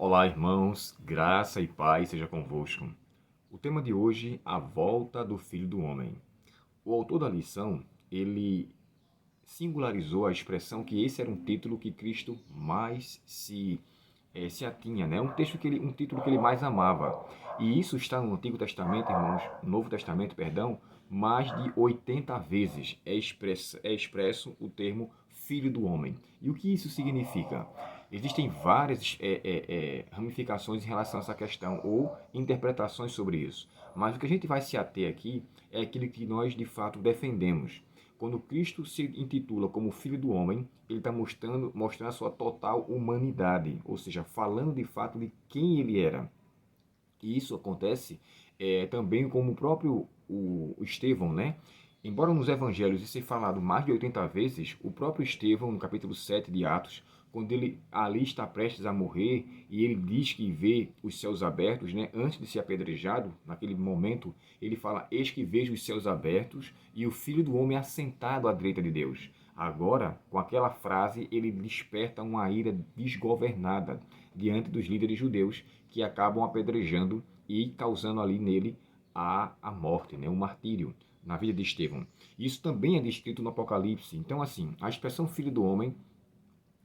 Olá, irmãos, graça e paz seja convosco. O tema de hoje, a volta do Filho do Homem. O autor da lição, ele singularizou a expressão que esse era um título que Cristo mais se atinha, né? Um título que ele mais amava. E isso está no Antigo Testamento, irmãos, Novo Testamento, perdão, mais de 80 vezes é expresso o termo Filho do Homem. E o que isso significa? Existem várias ramificações em relação a essa questão ou interpretações sobre isso. Mas o que a gente vai se ater aqui é aquilo que nós de fato defendemos. Quando Cristo se intitula como Filho do Homem, ele está mostrando a sua total humanidade, ou seja, falando de fato de quem ele era. E isso acontece também como o próprio o Estevão, né? Embora nos evangelhos isso seja falado mais de 80 vezes, o próprio Estevão, no capítulo 7 de Atos, quando ele ali está prestes a morrer e ele diz que vê os céus abertos, né? Antes de ser apedrejado, naquele momento, ele fala: Eis que vejo os céus abertos e o Filho do Homem assentado à direita de Deus. Agora, com aquela frase, ele desperta uma ira desgovernada diante dos líderes judeus que acabam apedrejando e causando ali nele a morte, né? O martírio na vida de Estevão. Isso também é descrito no Apocalipse. Então, assim, a expressão Filho do Homem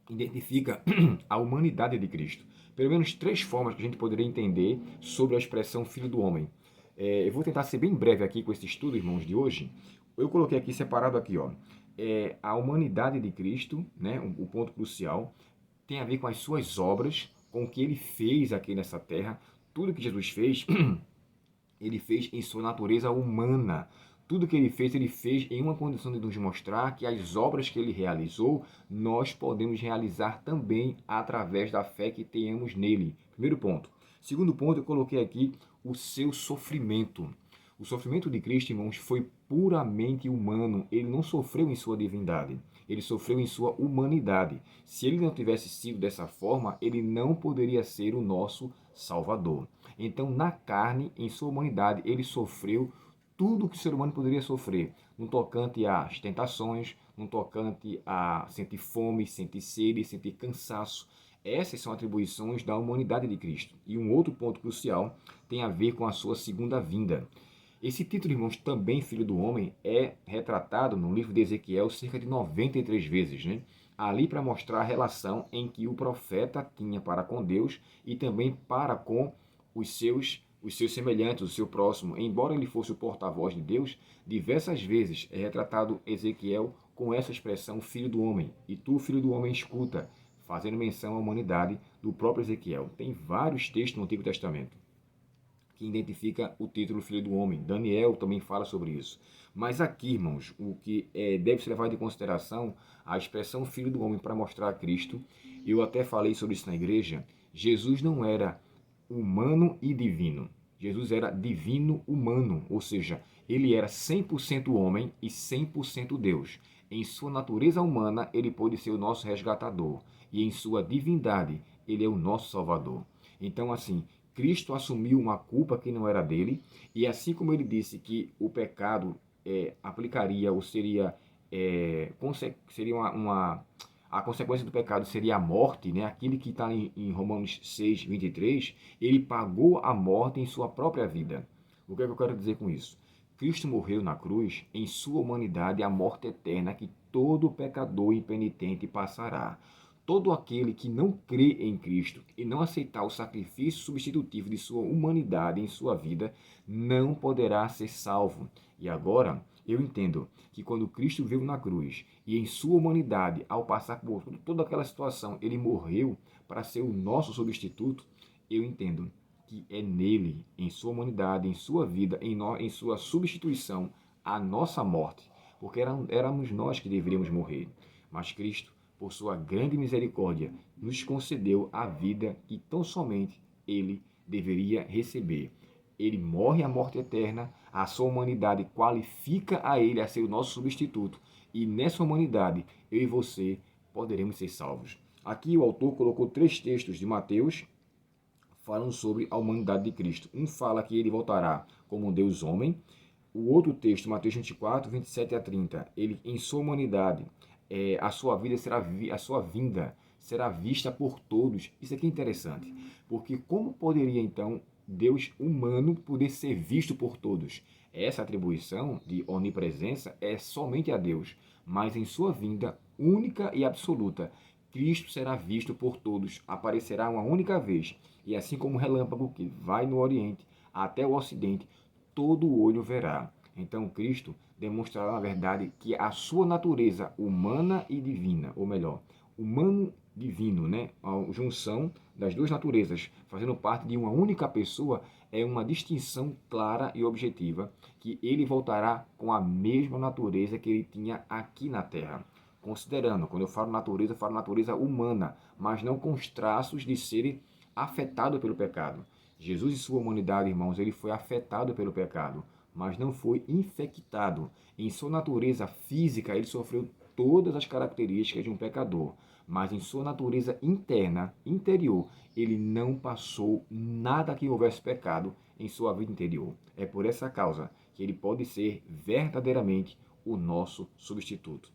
identifica a humanidade de Cristo. Pelo menos três formas que a gente poderia entender sobre a expressão Filho do Homem. Eu vou tentar ser bem breve aqui com esse estudo, irmãos, de hoje. Eu coloquei aqui separado aqui, ó, a humanidade de Cristo, né, o ponto crucial, tem a ver com as suas obras, com o que ele fez aqui nessa terra. Tudo que Jesus fez, ele fez em sua natureza humana. Tudo que ele fez em uma condição de nos mostrar que as obras que ele realizou, nós podemos realizar também através da fé que tenhamos nele. Primeiro ponto. Segundo ponto, eu coloquei aqui o seu sofrimento. O sofrimento de Cristo, irmãos, foi puramente humano. Ele não sofreu em sua divindade. Ele sofreu em sua humanidade. Se ele não tivesse sido dessa forma, ele não poderia ser o nosso Salvador. Então, na carne, em sua humanidade, ele sofreu tudo o que o ser humano poderia sofrer, no tocante às tentações, no tocante a sentir fome, sentir sede, sentir cansaço. Essas são atribuições da humanidade de Cristo. E um outro ponto crucial tem a ver com a sua segunda vinda. Esse título, irmãos, também Filho do Homem, é retratado no livro de Ezequiel cerca de 93 vezes, né? Ali para mostrar a relação em que o profeta tinha para com Deus e também para com os seus semelhantes, o seu próximo. Embora ele fosse o porta-voz de Deus, diversas vezes é retratado Ezequiel com essa expressão Filho do Homem. E tu, Filho do Homem, escuta, fazendo menção à humanidade do próprio Ezequiel. Tem vários textos no Antigo Testamento que identifica o título Filho do Homem. Daniel também fala sobre isso. Mas aqui, irmãos, o que deve ser levado em consideração, a expressão Filho do Homem para mostrar a Cristo, eu até falei sobre isso na igreja, Jesus não era humano e divino. Jesus era divino humano, ou seja, ele era 100% homem e 100% Deus. Em sua natureza humana, ele pôde ser o nosso resgatador, e em sua divindade, ele é o nosso salvador. Então, assim, Cristo assumiu uma culpa que não era dele, e assim como ele disse que o pecado aplicaria ou seria a consequência do pecado seria a morte, né? Aquilo que está em Romanos 6, 23, ele pagou a morte em sua própria vida. O que é que eu quero dizer com isso? Cristo morreu na cruz em sua humanidade a morte eterna que todo pecador impenitente passará. Todo aquele que não crê em Cristo e não aceitar o sacrifício substitutivo de sua humanidade em sua vida, não poderá ser salvo. E agora, eu entendo que quando Cristo veio na cruz e em sua humanidade, ao passar por toda aquela situação, ele morreu para ser o nosso substituto, eu entendo que é nele, em sua humanidade, em sua vida, em sua substituição, a nossa morte. Porque éramos nós que deveríamos morrer. Mas Cristo, por sua grande misericórdia, nos concedeu a vida que tão somente ele deveria receber. Ele morre a morte eterna, a sua humanidade qualifica a ele a ser o nosso substituto, e nessa humanidade, eu e você poderemos ser salvos. Aqui o autor colocou três textos de Mateus falando sobre a humanidade de Cristo. Um fala que ele voltará como um Deus homem. O outro texto, Mateus 24, 27 a 30, ele em sua humanidade, a sua vida será a sua vinda será vista por todos. Isso aqui é interessante, porque como poderia então Deus humano poder ser visto por todos? Essa atribuição de onipresença é somente a Deus, mas em sua vinda única e absoluta, Cristo será visto por todos, aparecerá uma única vez, e assim como o relâmpago que vai no Oriente até o Ocidente, todo olho verá. Então Cristo demonstrará, na verdade, que a sua natureza humana e divina, ou melhor, humano-divino, né? A junção das duas naturezas, fazendo parte de uma única pessoa, é uma distinção clara e objetiva, que ele voltará com a mesma natureza que ele tinha aqui na Terra. Considerando, quando eu falo natureza humana, mas não com os traços de ser afetado pelo pecado. Jesus, em sua humanidade, irmãos, ele foi afetado pelo pecado, mas não foi infectado. Em sua natureza física, ele sofreu todas as características de um pecador, mas em sua natureza interna, interior, ele não passou nada que houvesse pecado em sua vida interior. É por essa causa que ele pode ser verdadeiramente o nosso substituto.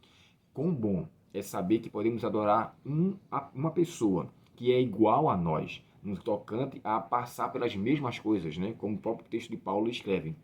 Quão bom é saber que podemos adorar uma pessoa que é igual a nós, no tocante a passar pelas mesmas coisas, né? Como o próprio texto de Paulo escreve.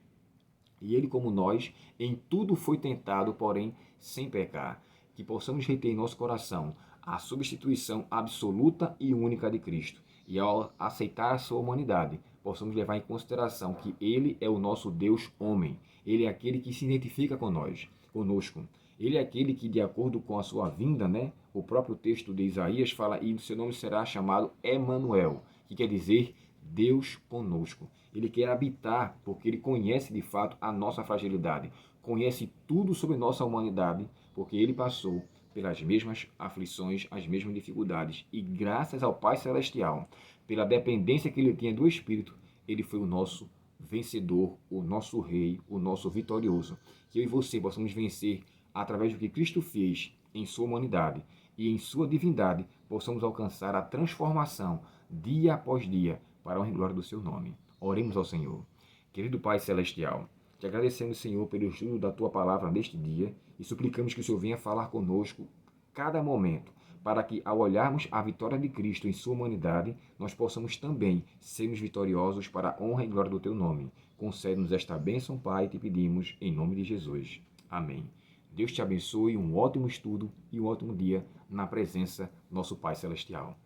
E ele, como nós, em tudo foi tentado, porém sem pecar. Que possamos reter em nosso coração a substituição absoluta e única de Cristo. E ao aceitar a sua humanidade, possamos levar em consideração que ele é o nosso Deus homem. Ele é aquele que se identifica conosco. Ele é aquele que, de acordo com a sua vinda, né, o próprio texto de Isaías fala, e o seu nome será chamado Emanuel, que quer dizer Deus conosco. Ele quer habitar, porque ele conhece de fato a nossa fragilidade, conhece tudo sobre nossa humanidade, porque ele passou pelas mesmas aflições, as mesmas dificuldades. E graças ao Pai Celestial, pela dependência que ele tinha do Espírito, ele foi o nosso vencedor, o nosso rei, o nosso vitorioso. Que eu e você possamos vencer através do que Cristo fez em sua humanidade e em sua divindade, possamos alcançar a transformação dia após dia para a honra e glória do seu nome. Oremos ao Senhor. Querido Pai Celestial, te agradecemos, Senhor, pelo estudo da Tua Palavra neste dia e suplicamos que o Senhor venha falar conosco cada momento, para que, ao olharmos a vitória de Cristo em sua humanidade, nós possamos também sermos vitoriosos para a honra e glória do Teu nome. Concede-nos esta bênção, Pai, te pedimos, em nome de Jesus. Amém. Deus te abençoe, um ótimo estudo e um ótimo dia na presença do nosso Pai Celestial.